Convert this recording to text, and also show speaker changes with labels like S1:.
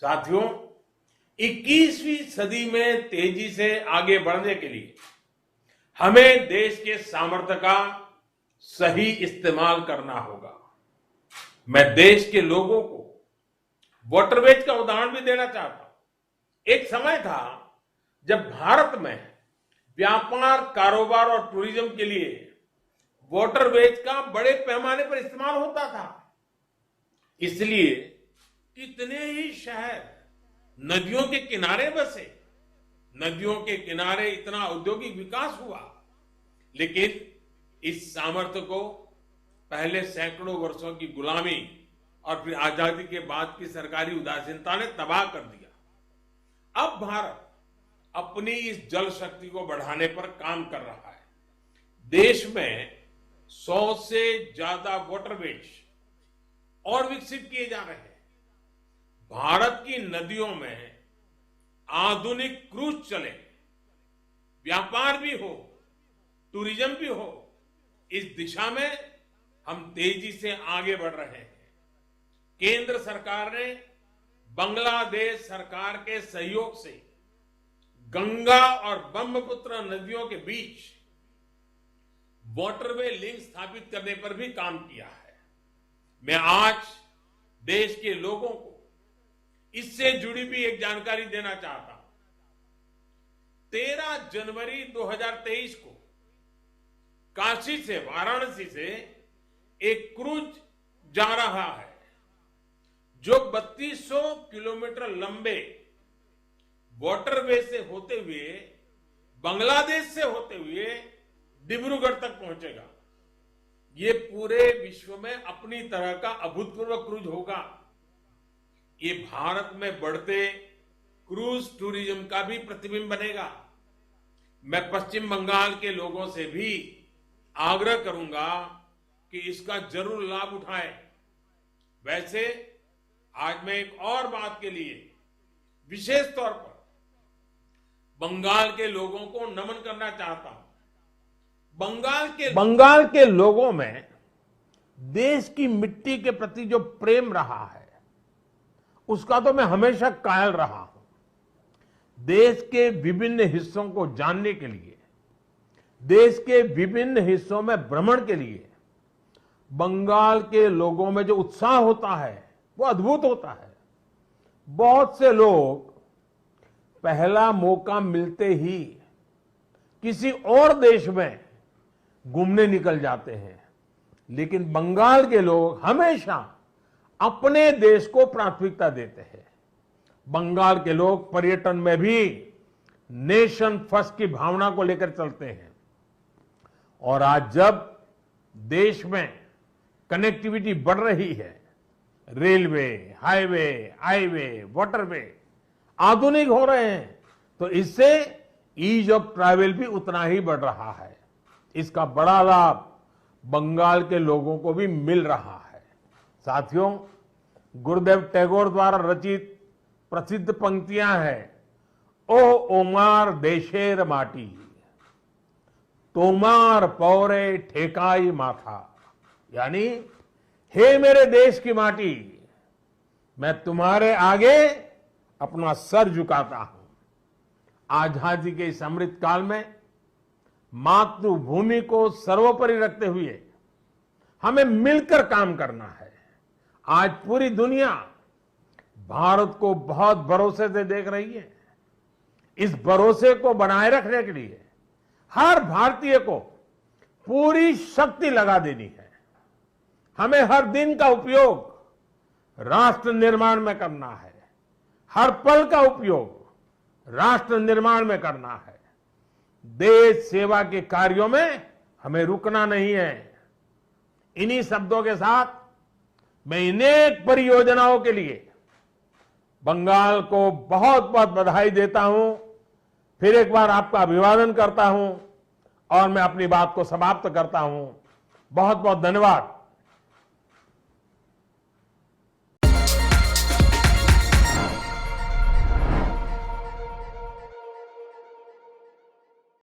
S1: साथियों, 21वीं सदी में तेजी से आगे बढ़ने के लिए हमें देश के सामर्थ्य का सही इस्तेमाल करना होगा। मैं देश के लोगों को वाटरवेज का उदाहरण भी देना चाहता हूं। एक समय था जब भारत में व्यापार, कारोबार और टूरिज्म के लिए वाटरवेज का बड़े पैमाने पर इस्तेमाल होता था। इसलिए कितने ही शहर नदियों के किनारे बसे, नदियों के किनारे इतना औद्योगिक विकास हुआ। लेकिन इस सामर्थ्य को पहले सैकड़ों वर्षों की गुलामी और फिर आजादी के बाद की सरकारी उदासीनता ने तबाह कर दिया। अब भारत अपनी इस जल शक्ति को बढ़ाने पर काम कर रहा है। देश में 100 से ज्यादा वाटरवेज और विकसित किए जा रहे हैं। भारत की नदियों में आधुनिक क्रूज चले, व्यापार भी हो, टूरिज्म भी हो। इस दिशा में हम तेजी से आगे बढ़ रहे हैं। केंद्र सरकार ने बांग्लादेश सरकार के सहयोग से गंगा और ब्रह्मपुत्र नदियों के बीच वाटरवे लिंक स्थापित करने पर भी काम किया है। मैं आज देश के लोगों को इससे जुड़ी भी एक जानकारी देना चाहता हूं। 13 जनवरी 2023 को काशी से, वाराणसी से एक क्रूज जा रहा है जो 3200 किलोमीटर लंबे वाटरवे से होते हुए, बांग्लादेश से होते हुए डिब्रूगढ़ तक पहुंचेगा। ये पूरे विश्व में अपनी तरह का अभूतपूर्व क्रूज होगा। ये भारत में बढ़ते क्रूज टूरिज्म का भी प्रतिबिंब बनेगा। मैं पश्चिम बंगाल के लोगों से भी आग्रह करूंगा कि इसका जरूर लाभ उठाएं। वैसे आज मैं एक और बात के लिए विशेष तौर पर बंगाल के लोगों को नमन करना चाहता हूं। बंगाल के लोगों में देश की मिट्टी के प्रति जो प्रेम रहा है, उसका तो मैं हमेशा कायल रहा हूं। देश के विभिन्न हिस्सों को जानने के लिए, देश के विभिन्न हिस्सों में भ्रमण के लिए बंगाल के लोगों में जो उत्साह होता है वो अद्भुत होता है। बहुत से लोग पहला मौका मिलते ही किसी और देश में घूमने निकल जाते हैं, लेकिन बंगाल के लोग हमेशा अपने देश को प्राथमिकता देते हैं। बंगाल के लोग पर्यटन में भी नेशन फर्स्ट की भावना को लेकर चलते हैं। और आज जब देश में कनेक्टिविटी बढ़ रही है, रेलवे, हाईवे, वाटरवे आधुनिक हो रहे हैं, तो इससे ईज ऑफ ट्रैवल भी उतना ही बढ़ रहा है। इसका बड़ा लाभ बंगाल के लोगों को भी मिल रहा है। साथियों, गुरुदेव टैगोर द्वारा रचित प्रसिद्ध पंक्तियां हैं, ओ ओमार देशेर माटी, तोमार पौरे ठेकाई माथा। यानी, हे मेरे देश की माटी, मैं तुम्हारे आगे अपना सर झुकाता हूं। आजादी के इस अमृत काल में मातृभूमि को सर्वोपरि रखते हुए हमें मिलकर काम करना है। आज पूरी दुनिया भारत को बहुत भरोसे से देख रही है। इस भरोसे को बनाए रखने के लिए हर भारतीय को पूरी शक्ति लगा देनी है। हमें हर दिन का उपयोग राष्ट्र निर्माण में करना है। हर पल का उपयोग राष्ट्र निर्माण में करना है। देश सेवा के कार्यों में हमें रुकना नहीं है। इन्हीं शब्दों के साथ मैं अनेक परियोजनाओं के लिए बंगाल को बहुत बहुत बधाई देता हूं। फिर एक बार आपका अभिवादन करता हूं और मैं अपनी बात को समाप्त करता हूं। बहुत बहुत धन्यवाद।